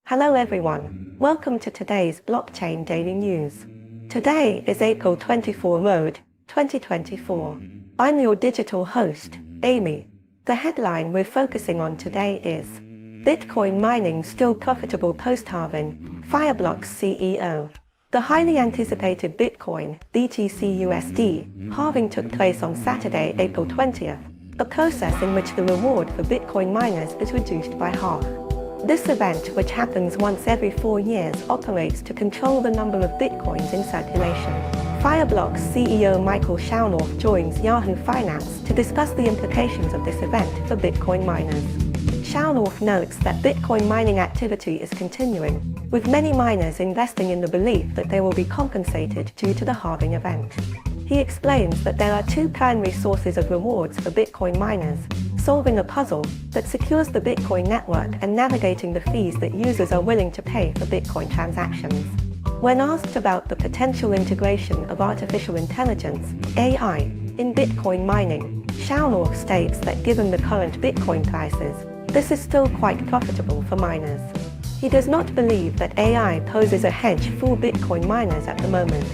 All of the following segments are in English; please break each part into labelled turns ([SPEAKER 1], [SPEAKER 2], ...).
[SPEAKER 1] Hello everyone, welcome to today's blockchain daily news. Today is April 24 Road, 2024. I'm your digital host, Amy. The headline we're focusing on today is Bitcoin mining still profitable post-halving, Fireblocks CEO. The highly anticipated Bitcoin, BTC-USD, halving took place on Saturday, April 20th, a process in which the reward for Bitcoin miners is reduced by half. This event, which happens once every 4 years, operates to control the number of bitcoins in circulation. Fireblocks CEO Michael Schaulnoff joins Yahoo Finance to discuss the implications of this event for Bitcoin miners. Schaulnoff notes that Bitcoin mining activity is continuing, with many miners investing in the belief that they will be compensated due to the halving event. He explains that there are two primary sources of rewards for Bitcoin miners: solving a puzzle that secures the Bitcoin network and navigating the fees that users are willing to pay for Bitcoin transactions. When asked about the potential integration of artificial intelligence, AI, in Bitcoin mining, Schaulnoff states that given the current Bitcoin prices, this is still quite profitable for miners. He does not believe that AI poses a hedge for Bitcoin miners at the moment.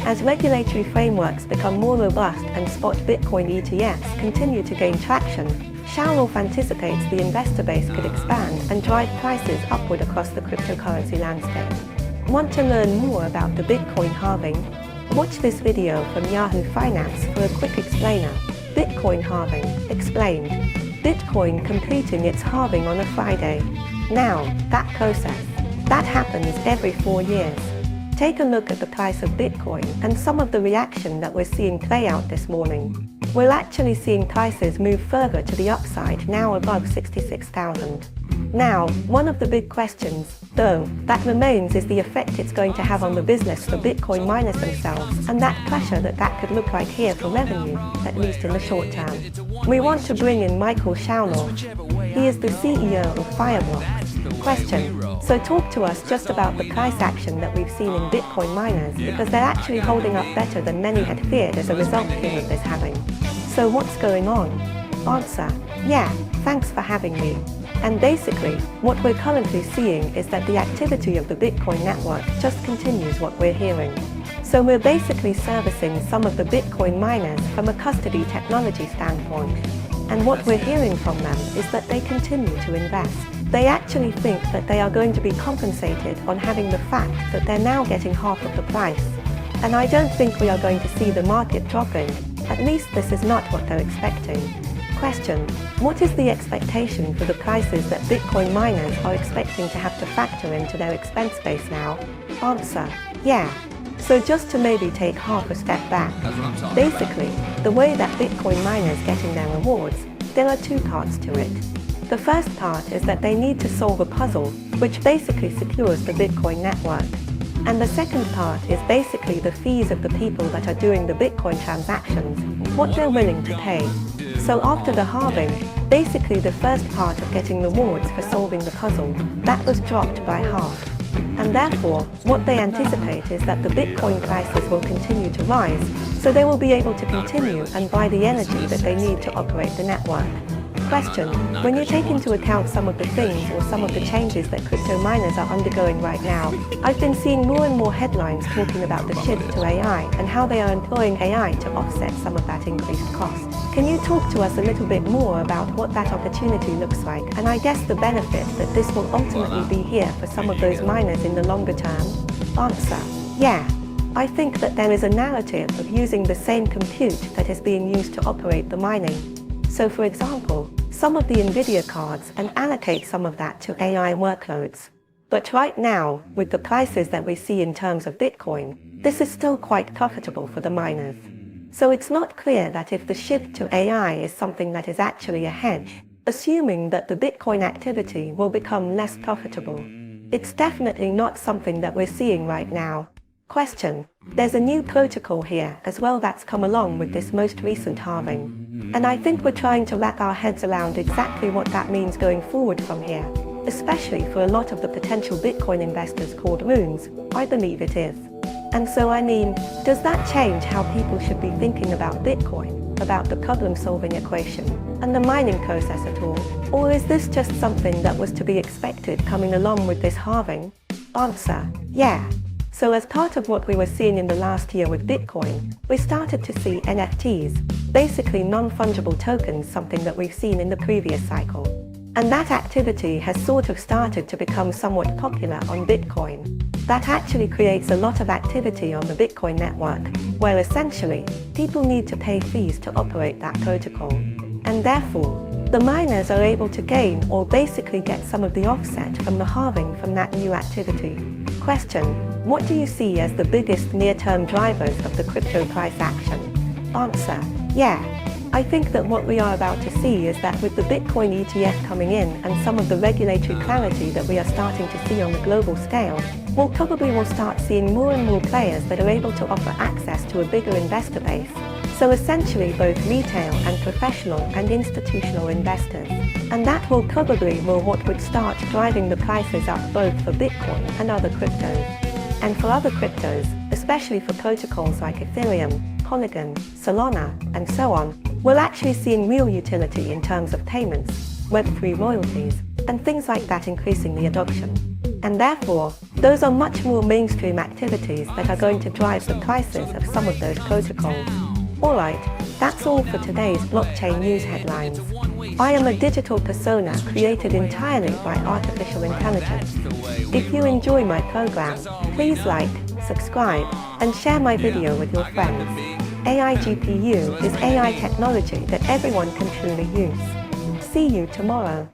[SPEAKER 1] As regulatory frameworks become more robust and spot Bitcoin ETFs continue to gain traction, Schaulnoff anticipates the investor base could expand and drive prices upward across the cryptocurrency landscape. Want to learn more about the Bitcoin halving? Watch this video from Yahoo Finance for a quick explainer. Bitcoin halving, explained. Bitcoin completing its halving on a Friday. Now, that process, that happens every 4 years. Take a look at the price of Bitcoin and some of the reaction that we're seeing play out this morning. We're actually seeing prices move further to the upside, now above 66,000. Now, one of the big questions, though, that remains is the effect it's going to have on the business for Bitcoin miners themselves, and that pressure that could look like here for revenue, at least in the short term. We want to bring in Michael Schaulnoff. He is the CEO of Fireblocks. Question: so talk to us just about the price action that we've seen in Bitcoin miners, because they're actually holding up better than many had feared as a result here of this halving. So what's going on? Answer: yeah, thanks for having me. And basically, what we're currently seeing is that the activity of the Bitcoin network just continues what we're hearing. So we're basically servicing some of the Bitcoin miners from a custody technology standpoint. And what we're hearing from them is that they continue to invest. They actually think that they are going to be compensated on having the fact that they're now getting half of the price. And I don't think we are going to see the market dropping. At least this is not what they're expecting. Question: what is the expectation for the prices that Bitcoin miners are expecting to have to factor into their expense base now? Answer: yeah. So just to maybe take half a step back. Basically, the way that Bitcoin miners getting their rewards, there are two parts to it. The first part is that they need to solve a puzzle, which basically secures the Bitcoin network. And the second part is basically the fees of the people that are doing the Bitcoin transactions, what they're willing to pay. So after the halving, basically the first part of getting rewards for solving the puzzle, that was dropped by half. And therefore, what they anticipate is that the Bitcoin prices will continue to rise, so they will be able to continue and buy the energy that they need to operate the network. Question: when you take into account some of the things or some of the changes that crypto miners are undergoing right now, I've been seeing more and more headlines talking about the shift to AI and how they are employing AI to offset some of that increased cost. Can you talk to us a little bit more about what that opportunity looks like, and I guess the benefit that this will ultimately be here for some of those miners in the longer term? Answer: yeah. I think that there is a narrative of using the same compute that is being used to operate the mining. So for example, some of the NVIDIA cards and allocate some of that to AI workloads. But right now, with the prices that we see in terms of Bitcoin, this is still quite profitable for the miners. So it's not clear that if the shift to AI is something that is actually a hedge, assuming that the Bitcoin activity will become less profitable. It's definitely not something that we're seeing right now. Question: there's a new protocol here as well that's come along with this most recent halving. And I think we're trying to wrap our heads around exactly what that means going forward from here, especially for a lot of the potential Bitcoin investors called runes. I believe it is. And so I mean, does that change how people should be thinking about Bitcoin? about the problem-solving equation and the mining process at all? Or is this just something that was to be expected coming along with this halving? Answer: yeah. So as part of what we were seeing in the last year with Bitcoin, we started to see NFTs, basically non-fungible tokens, something that we've seen in the previous cycle. And that activity has sort of started to become somewhat popular on Bitcoin. That actually creates a lot of activity on the Bitcoin network, where essentially, people need to pay fees to operate that protocol. And therefore, the miners are able to gain or basically get some of the offset from the halving from that new activity. Question: what do you see as the biggest near-term drivers of the crypto price action? Answer: yeah. I think that what we are about to see is that with the Bitcoin ETF coming in and some of the regulatory clarity that we are starting to see on the global scale, we'll probably start seeing more and more players that are able to offer access to a bigger investor base. So essentially both retail and professional and institutional investors. And that will probably what would start driving the prices up both for Bitcoin and other cryptos. And for other cryptos, especially for protocols like Ethereum, Polygon, Solana, and so on, we're actually seeing real utility in terms of payments, Web3 royalties, and things like that increasing the adoption. And therefore, those are much more mainstream activities that are going to drive the prices of some of those protocols. Alright, that's all for today's blockchain news headlines. I am a digital persona created entirely by artificial intelligence. If you enjoy my program, please like, subscribe, and share my video with your friends. AI GPU is AI technology that everyone can truly use. See you tomorrow.